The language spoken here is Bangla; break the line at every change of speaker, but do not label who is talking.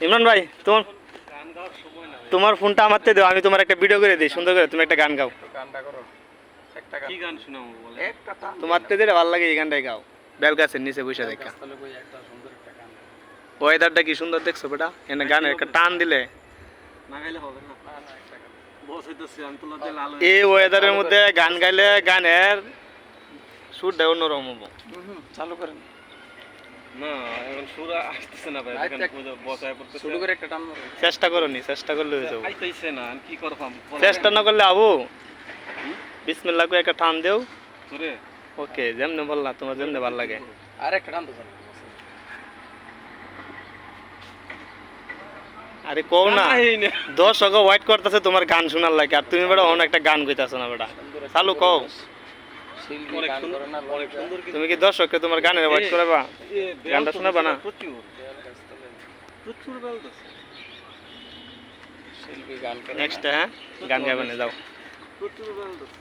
ইমরান ভাই তোমার তোমার ফোনটা আমারতে দাও, আমি তোমার একটা ভিডিও করে দিই সুন্দর করে, তুমি একটা গান গাও।
গানটা করো একটা গান।
কি গান শোনাবো বলে?
একটা টান
তোমারতে দিলে ভালো লাগে এই গানটাই গাও, বেল গাছের নিচে বসে দেখা।
তাহলে কই একটা সুন্দর একটা গান।
ওয়েদারটা কি সুন্দর দেখছো বেটা, এনে গানের একটা টান দিলে
না গাইলে হবে না।
না না একটা গান।
বস হইতেছে আমি তো লজ্জায় লাল
এই ওয়েদারের মধ্যে গান গাইলে গানের সুরটা অন্যরকম হবো।
চালু করেন।
না এখন সুর আসতেছে না ভাই,
আচ্ছা,
দেখেন পুরো বসায় পড়তেছে।
শুরু করে একটা টান মারো।
চেষ্টা করো নি, চেষ্টা করলে হয়ে যাবো।
আইতেছে না, আমি কি করবাম?
চেষ্টা না করলে আবু বিসমিল্লাহ করে একটা টান দেও।
তোরে
ওকে, যেমনে বললা তোমার যেমনে ভালো লাগে।
আর একটা টান তো স্যার।
আরে কও না,
এই নে।
দর্শক ওয়েট করতেছে তোমার গান শোনার লাগে, আর তুমি বেটা অন্য একটা গান কইতাছো না বেটা। চালু কও,
শিল্পী
অনেক
গান
সুন্দর,
করে না
অনেক সুন্দর কিন্তু
তুমি কি দর্শককে তোমার গানের ওয়েট করাবা? গানটা শোনাবা না?
প্রচুর প্রচুর বেলতেছে।
শিল্পী গান করে
নেক্সট হ্যাঁ গান গাইবা না, যাও।
প্রচুর বেলতেছে।